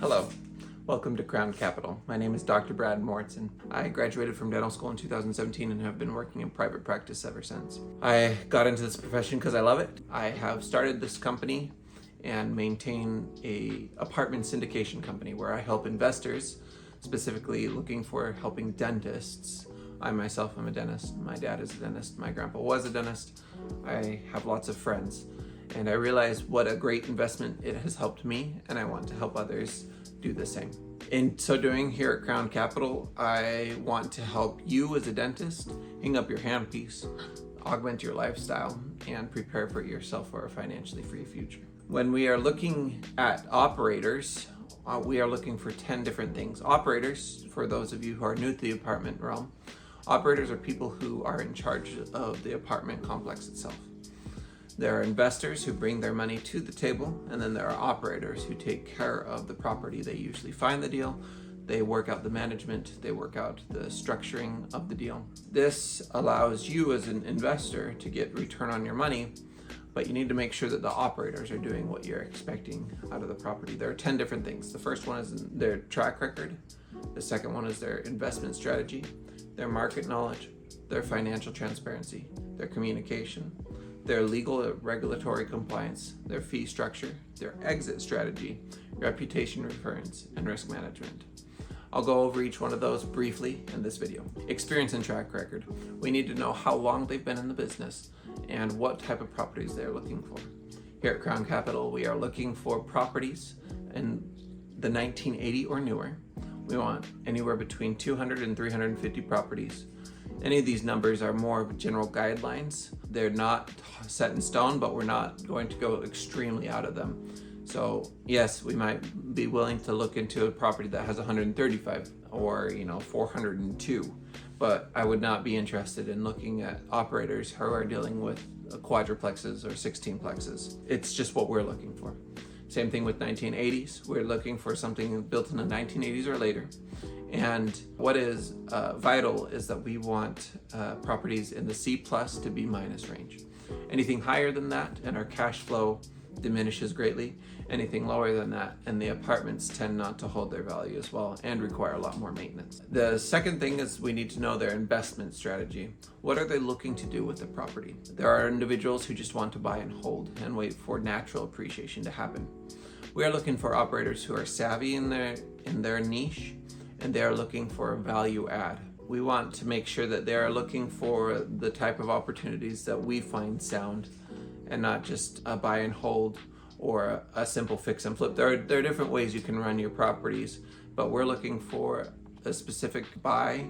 Hello, welcome to Crown Capital. My name is Dr. Brad Mortson. I graduated from dental school in 2017 and have been working in private practice ever since. I got into this profession because I love it. I have started this company and maintain a apartment syndication company where I help investors, specifically looking for helping dentists. I myself am a dentist. My dad is a dentist. My grandpa was a dentist. I have lots of friends. And I realize what a great investment it has helped me, and I want to help others do the same. In so doing, here at Crown Capital, I want to help you as a dentist hang up your handpiece, augment your lifestyle, and prepare for yourself for a financially free future. When we are looking at operators, we are looking for 10 different things. Operators, for those of you who are new to the apartment realm, operators are people who are in charge of the apartment complex itself. There are investors who bring their money to the table, and then there are operators who take care of the property. They usually find the deal, they work out the management, they work out the structuring of the deal. This allows you as an investor to get return on your money, but you need to make sure that the operators are doing what you're expecting out of the property. There are 10 different things. The first one is their track record. The second one is their investment strategy, their market knowledge, their financial transparency, their communication, their legal regulatory compliance, their fee structure, their exit strategy, reputation reference, and risk management. I'll go over each one of those briefly in this video. Experience and track record. We need to know how long they've been in the business and what type of properties they're looking for. Here at Crown Capital, we are looking for properties in the 1980 or newer. We want anywhere between 200 and 350 properties. Any of these numbers are more of general guidelines. They're not set in stone, but we're not going to go extremely out of them. So yes, we might be willing to look into a property that has 135 or 402, but I would not be interested in looking at operators who are dealing with quadruplexes or 16plexes. It's just what we're looking for. Same thing with 1980s. We're looking for something built in the 1980s or later. And what is vital is that we want properties in the C+ to B- range. Anything higher than that, and our cash flow diminishes greatly. Anything lower than that, and the apartments tend not to hold their value as well and require a lot more maintenance. The second thing is we need to know their investment strategy. What are they looking to do with the property? There are individuals who just want to buy and hold and wait for natural appreciation to happen. We are looking for operators who are savvy in their niche, and they are looking for a value add. We want to make sure that they are looking for the type of opportunities that we find sound and not just a buy and hold or a simple fix and flip. There are different ways you can run your properties, but we're looking for a specific buy,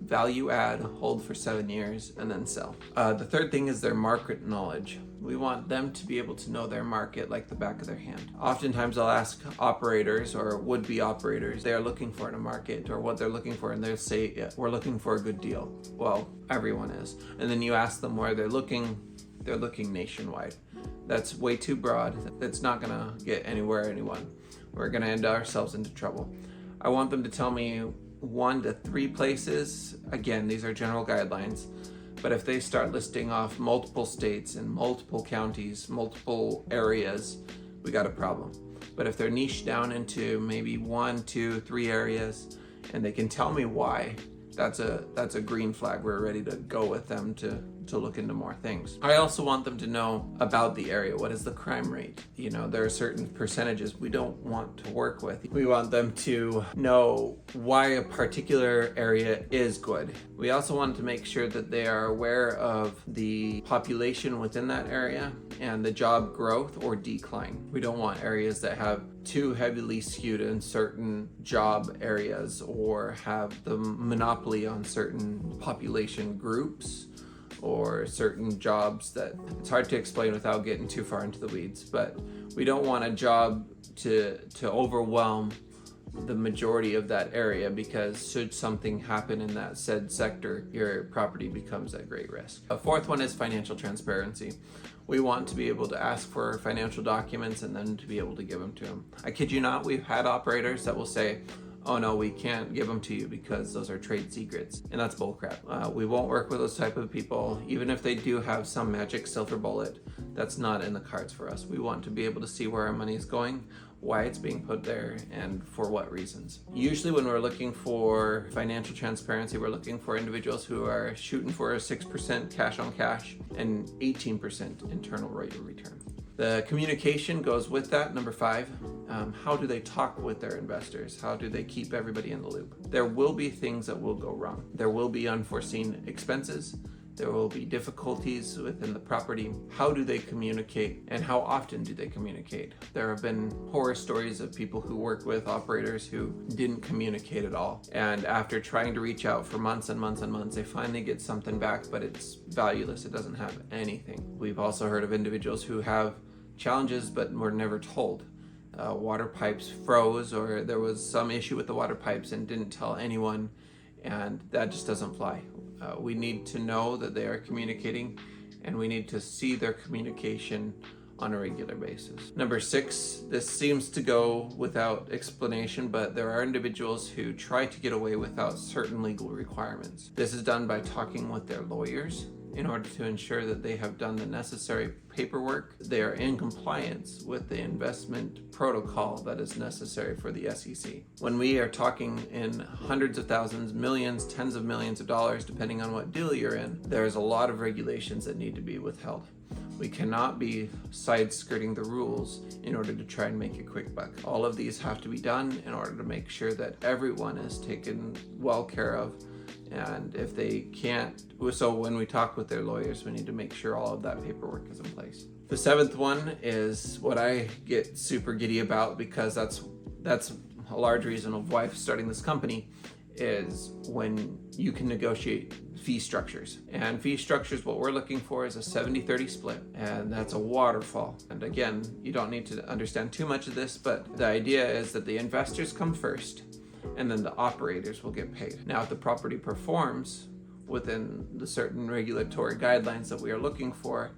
value add, hold for 7 years, and then sell. The third thing is their market knowledge. We want them to be able to know their market like the back of their hand. Oftentimes I'll ask operators or would-be operators, they are looking for in a market or what they're looking for, and they'll say, yeah, we're looking for a good deal. Well, everyone is. And then you ask them where they're looking nationwide. That's way too broad. That's not gonna get anyone. We're gonna end ourselves into trouble. I want them to tell me 1 to 3 places. Again, these are general guidelines, but if they start listing off multiple states and multiple counties, multiple areas, we got a problem. But if they're niched down into maybe 1, 2, 3 areas, and they can tell me why, that's a green flag. We're ready to go with them to look into more things. I also want them to know about the area. What is the crime rate? There are certain percentages we don't want to work with. We want them to know why a particular area is good. We also want to make sure that they are aware of the population within that area and the job growth or decline. We don't want areas that have too heavily skewed in certain job areas or have the monopoly on certain population groups or certain jobs that it's hard to explain without getting too far into the weeds. But we don't want a job to overwhelm the majority of that area, because should something happen in that said sector, your property becomes at great risk. The fourth one is financial transparency. We want to be able to ask for financial documents and then to be able to give them to them. I kid you not, we've had operators that will say, oh no, we can't give them to you because those are trade secrets. And that's bullcrap. We won't work with those type of people. Even if they do have some magic silver bullet, that's not in the cards for us. We want to be able to see where our money is going. why it's being put there, and for what reasons. Usually when we're looking for financial transparency, we're looking for individuals who are shooting for a 6% cash on cash and 18% internal rate of return. The communication goes with that. Number 5, how do they talk with their investors? How do they keep everybody in the loop? There will be things that will go wrong. There will be unforeseen expenses. There will be difficulties within the property. How do they communicate, and how often do they communicate? There have been horror stories of people who work with operators who didn't communicate at all. And after trying to reach out for months and months and months, they finally get something back, but it's valueless. It doesn't have anything. We've also heard of individuals who have challenges but were never told. Water pipes froze, or there was some issue with the water pipes and didn't tell anyone, and that just doesn't fly. We need to know that they are communicating, and we need to see their communication on a regular basis. Number 6, this seems to go without explanation, but there are individuals who try to get away without certain legal requirements. This is done by talking with their lawyers in order to ensure that they have done the necessary paperwork. They are in compliance with the investment protocol that is necessary for the SEC. When we are talking in hundreds of thousands, millions, tens of millions of dollars, depending on what deal you're in, there's a lot of regulations that need to be withheld. We cannot be side-skirting the rules in order to try and make a quick buck. All of these have to be done in order to make sure that everyone is taken well care of. And if they can't, so when we talk with their lawyers, we need to make sure all of that paperwork is in place. The 7th one is what I get super giddy about, because that's a large reason of why starting this company, is when you can negotiate fee structures. And fee structures, what we're looking for is a 70-30 split, and that's a waterfall. And again, you don't need to understand too much of this, but the idea is that the investors come first, and then the operators will get paid. Now, if the property performs within the certain regulatory guidelines that we are looking for,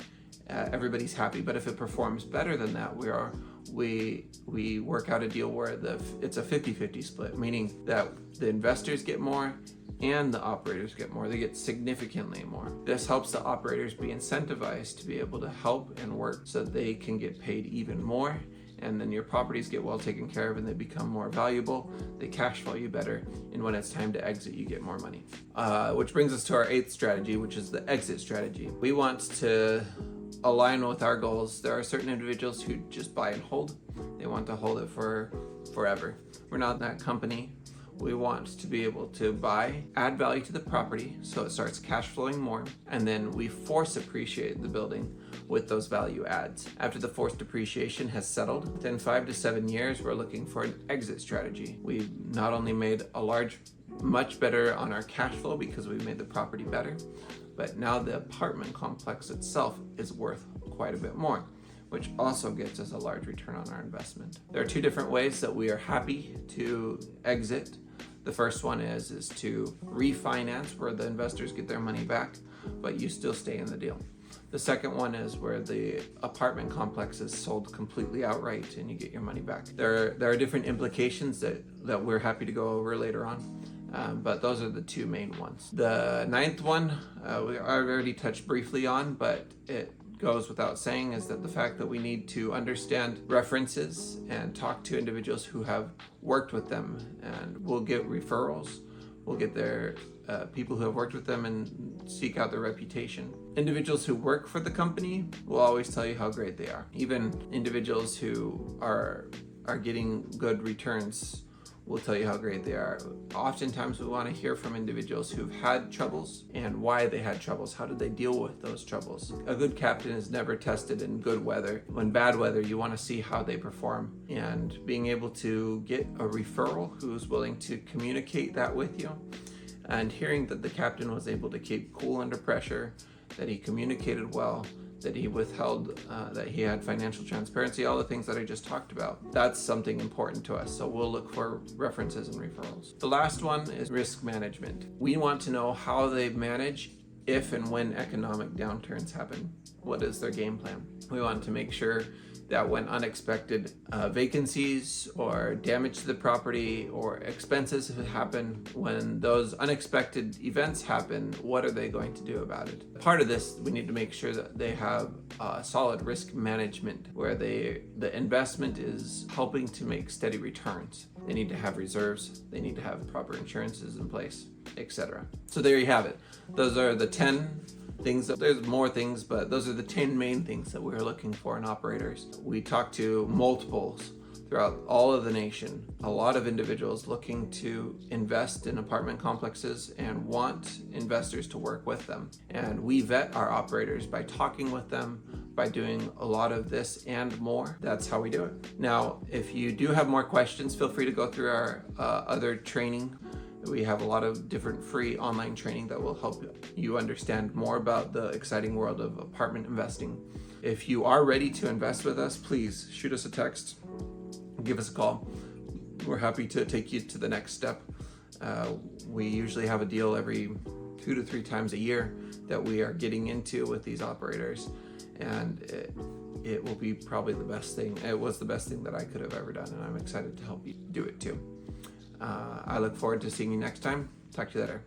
everybody's happy. But if it performs better than that, we work out a deal where it's a 50-50 split, meaning that the investors get more and the operators get more. They get significantly more. This helps the operators be incentivized to be able to help and work so that they can get paid even more. And then your properties get well taken care of, and they become more valuable. They cash flow you better, and when it's time to exit, you get more money. Which brings us to our 8th strategy, which is the exit strategy. We want to align with our goals. There are certain individuals who just buy and hold. They want to hold it for forever. We're not that company. We want to be able to buy, add value to the property so it starts cash flowing more, and then we force appreciate the building with those value adds. After the forced depreciation has settled, within 5 to 7 years, we're looking for an exit strategy. We've not only made much better on our cash flow because we've made the property better, but now the apartment complex itself is worth quite a bit more, which also gets us a large return on our investment. There are 2 different ways that we are happy to exit. The first one is to refinance, where the investors get their money back, but you still stay in the deal. The second one is where the apartment complex is sold completely outright and you get your money back. There are different implications that we're happy to go over later on, but those are the 2 main ones. The 9th one I've already touched briefly on, but it goes without saying, is that the fact that we need to understand references and talk to individuals who have worked with them, and we'll get referrals. We'll get their people who have worked with them and seek out their reputation. Individuals who work for the company will always tell you how great they are. Even individuals who are getting good returns will tell you how great they are. Oftentimes we want to hear from individuals who've had troubles and why they had troubles. How did they deal with those troubles? A good captain is never tested in good weather. When bad weather, you want to see how they perform. And being able to get a referral who's willing to communicate that with you, and hearing that the captain was able to keep cool under pressure, that he communicated well, that he withheld, that he had financial transparency, all the things that I just talked about. That's something important to us, so we'll look for references and referrals. The last one is risk management. We want to know how they manage if and when economic downturns happen. What is their game plan? We want to make sure that when unexpected vacancies or damage to the property or expenses happen, when those unexpected events happen, what are they going to do about it? Part of this, we need to make sure that they have solid risk management where the investment is helping to make steady returns. They need to have reserves, they need to have proper insurances in place, etc. So there you have it. Those are the 10 things. There's more things, but those are the 10 main things that we're looking for in operators. We talk to multiples throughout all of the nation, a lot of individuals looking to invest in apartment complexes and want investors to work with them. And we vet our operators by talking with them, by doing a lot of this and more. That's how we do it. Now, if you do have more questions, feel free to go through our other training. We have a lot of different free online training that will help you understand more about the exciting world of apartment investing. If you are ready to invest with us, please shoot us a text, give us a call. We're happy to take you to the next step. We usually have a deal every 2 to 3 times a year that we are getting into with these operators, and it will be probably the best thing. It was the best thing that I could have ever done, and I'm excited to help you do it too. I look forward to seeing you next time. Talk to you later.